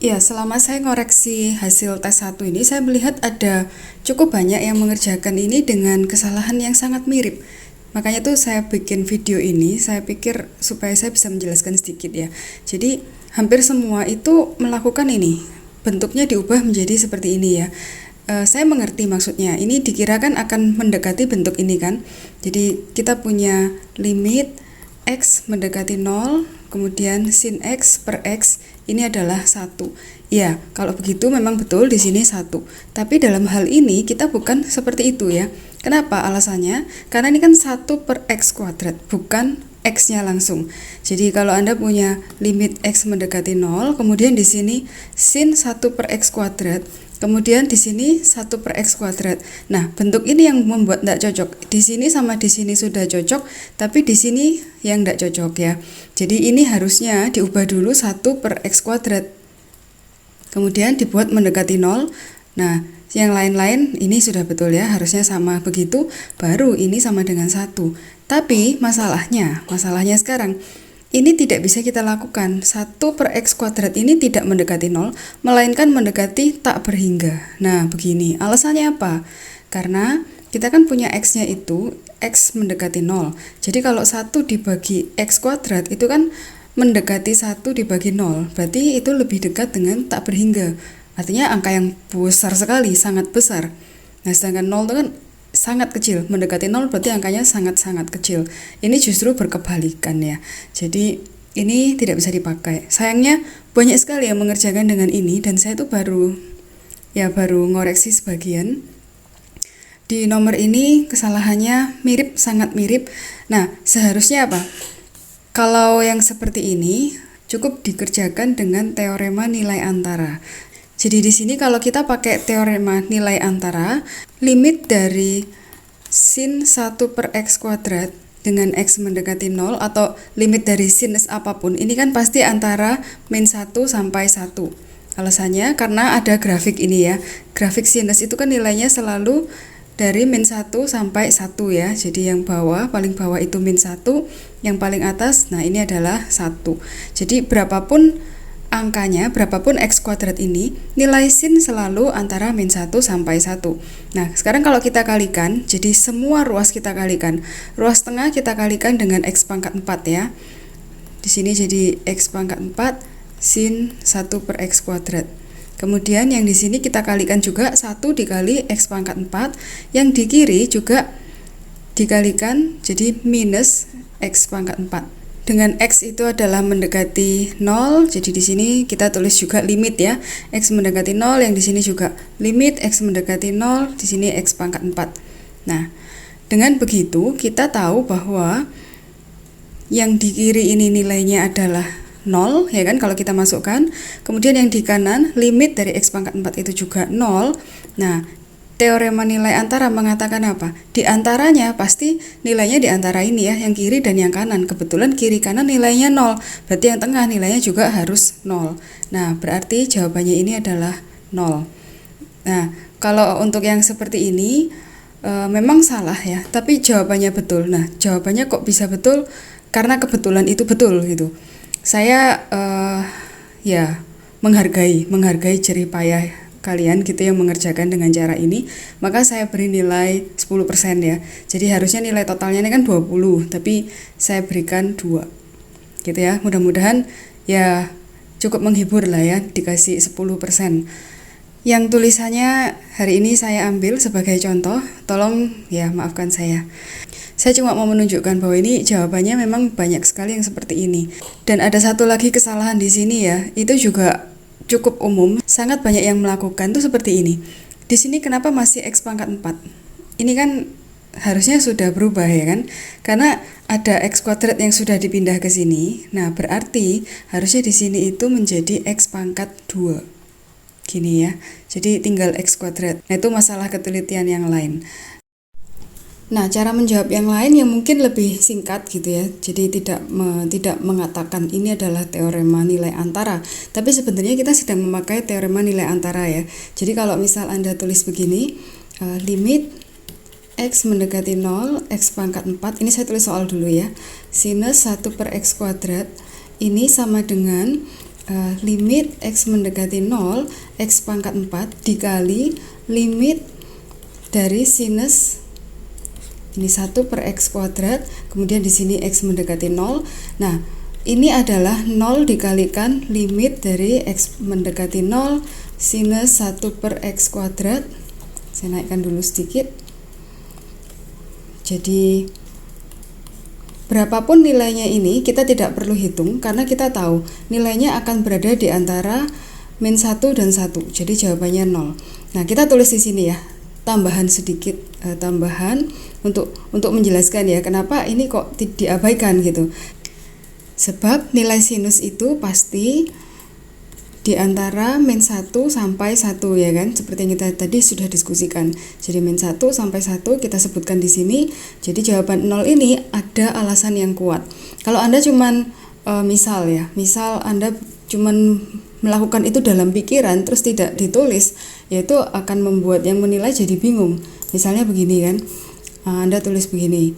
Ya, selama saya ngoreksi hasil tes 1 ini, saya melihat ada cukup banyak yang mengerjakan ini dengan kesalahan yang sangat mirip. Makanya tuh saya bikin video ini, saya pikir supaya saya bisa menjelaskan sedikit ya. Jadi, hampir semua itu melakukan ini. Bentuknya diubah menjadi seperti ini ya. Saya mengerti maksudnya. Ini dikirakan akan mendekati bentuk ini kan. Jadi, kita punya limit X mendekati 0, kemudian sin X per X ini adalah 1. Ya, kalau begitu memang betul di sini 1. Tapi dalam hal ini kita bukan seperti itu ya. Kenapa alasannya? Karena ini kan 1 per X kuadrat, bukan X-nya langsung. Jadi kalau Anda punya limit X mendekati 0, kemudian di sini sin 1 per X kuadrat, kemudian di sini 1 per X kuadrat. Nah, bentuk ini yang membuat tidak cocok. Di sini sama di sini sudah cocok, tapi di sini yang tidak cocok ya. Jadi ini harusnya diubah dulu 1 per X kuadrat. Kemudian dibuat mendekati 0. Nah, yang lain-lain ini sudah betul ya, harusnya sama begitu, baru ini sama dengan 1. Tapi masalahnya sekarang, ini tidak bisa kita lakukan. 1 per X kuadrat ini tidak mendekati 0, melainkan mendekati tak berhingga. Nah, begini. Alasannya apa? Karena kita kan punya X-nya itu, X mendekati 0. Jadi kalau 1 dibagi X kuadrat, itu kan mendekati 1 dibagi 0. Berarti itu lebih dekat dengan tak berhingga. Artinya angka yang besar sekali, sangat besar. Nah, sedangkan 0 itu kan sangat kecil, mendekati 0 berarti angkanya sangat-sangat kecil. Ini justru berkebalikan ya. Jadi ini tidak bisa dipakai. Sayangnya banyak sekali yang mengerjakan dengan ini dan saya itu baru ngoreksi sebagian. Di nomor ini kesalahannya mirip, sangat mirip. Nah, seharusnya apa? Kalau yang seperti ini cukup dikerjakan dengan teorema nilai antara. Jadi di sini kalau kita pakai teorema nilai antara, limit dari sin 1 per X kuadrat dengan X mendekati 0 atau limit dari sinus apapun, ini kan pasti antara min 1 sampai 1. Alasannya karena ada grafik ini ya. Grafik sinus itu kan nilainya selalu dari min 1 sampai 1 ya. Jadi yang bawah, paling bawah itu min 1, yang paling atas, nah ini adalah 1. Jadi berapapun angkanya, berapapun X kuadrat ini, nilai sin selalu antara min 1 sampai 1. Nah, sekarang kalau kita kalikan, jadi semua ruas kita kalikan. Ruas tengah kita kalikan dengan X pangkat 4 ya. Di sini jadi X pangkat 4 sin 1 per X kuadrat. Kemudian yang di sini kita kalikan juga 1 dikali X pangkat 4, yang di kiri juga dikalikan jadi minus X pangkat 4. Dengan X itu adalah mendekati 0, jadi di sini kita tulis juga limit ya. X mendekati 0, yang di sini juga limit X mendekati 0, di sini X pangkat 4. Nah, dengan begitu kita tahu bahwa yang di kiri ini nilainya adalah 0, ya kan, kalau kita masukkan. Kemudian yang di kanan, limit dari X pangkat 4 itu juga 0. Nah, teorema nilai antara mengatakan apa? Di antaranya pasti nilainya di antara ini ya, yang kiri dan yang kanan. Kebetulan kiri kanan nilainya 0, berarti yang tengah nilainya juga harus 0. Nah, berarti jawabannya ini adalah 0. Nah, kalau untuk yang seperti ini memang salah ya, tapi jawabannya betul. Nah, jawabannya kok bisa betul? Karena kebetulan itu betul gitu. Saya menghargai jerih payah kalian gitu yang mengerjakan dengan cara ini, maka saya beri nilai 10% ya. Jadi harusnya nilai totalnya ini kan 20, tapi saya berikan 2 gitu ya. Mudah-mudahan ya cukup menghibur lah ya, dikasih 10%. Yang tulisannya hari ini saya ambil sebagai contoh, tolong ya maafkan saya. Saya cuma mau menunjukkan bahwa ini jawabannya memang banyak sekali yang seperti ini. Dan ada satu lagi kesalahan di sini ya, itu juga cukup umum, sangat banyak yang melakukan tuh seperti ini. Di sini kenapa masih X pangkat 4? Ini kan harusnya sudah berubah ya kan? Karena ada X kuadrat yang sudah dipindah ke sini. Nah, berarti harusnya di sini itu menjadi X pangkat 2. Gini ya. Jadi tinggal X kuadrat. Nah, itu masalah ketelitian yang lain. Nah, cara menjawab yang lain yang mungkin lebih singkat gitu ya. Jadi tidak mengatakan ini adalah teorema nilai antara, tapi sebenarnya kita sedang memakai teorema nilai antara ya. Jadi kalau misal Anda tulis begini, limit X mendekati 0, X pangkat 4, ini saya tulis soal dulu ya. Sinus 1 per X kuadrat ini sama dengan limit X mendekati 0 X pangkat 4 dikali limit dari sinus ini 1 per X kuadrat, kemudian di sini X mendekati 0. Nah, ini adalah 0 dikalikan limit dari X mendekati 0 sinus 1 per X kuadrat. Saya naikkan dulu sedikit. Jadi berapapun nilainya ini kita tidak perlu hitung karena kita tahu nilainya akan berada di antara min 1 dan 1. Jadi jawabannya 0. Nah, kita tulis di sini ya. Tambahan sedikit tambahan untuk menjelaskan ya kenapa ini kok diabaikan gitu. Sebab nilai sinus itu pasti di antara min 1 sampai 1 ya kan, seperti yang kita tadi sudah diskusikan. Jadi min 1 sampai 1 kita sebutkan di sini. Jadi jawaban 0 ini ada alasan yang kuat. Kalau Anda cuman misal Anda cuman melakukan itu dalam pikiran terus tidak ditulis, yaitu akan membuat yang menilai jadi bingung. Misalnya begini kan, Anda tulis begini,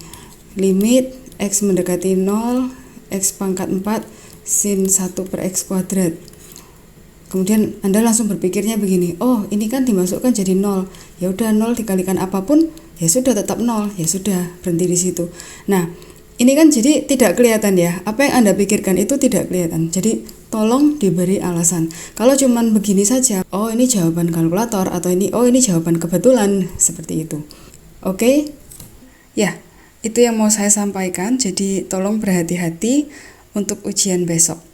limit X mendekati 0 X pangkat 4 sin 1 per X kuadrat. Kemudian Anda langsung berpikirnya begini, oh ini kan dimasukkan jadi 0, ya udah 0 dikalikan apapun ya sudah tetap 0, ya sudah berhenti di situ. Nah, ini kan jadi tidak kelihatan ya, apa yang Anda pikirkan itu tidak kelihatan. Jadi tolong diberi alasan. Kalau cuman begini saja, oh ini jawaban kalkulator atau ini jawaban kebetulan, seperti itu. Oke? Ya, itu yang mau saya sampaikan. Jadi tolong berhati-hati untuk ujian besok.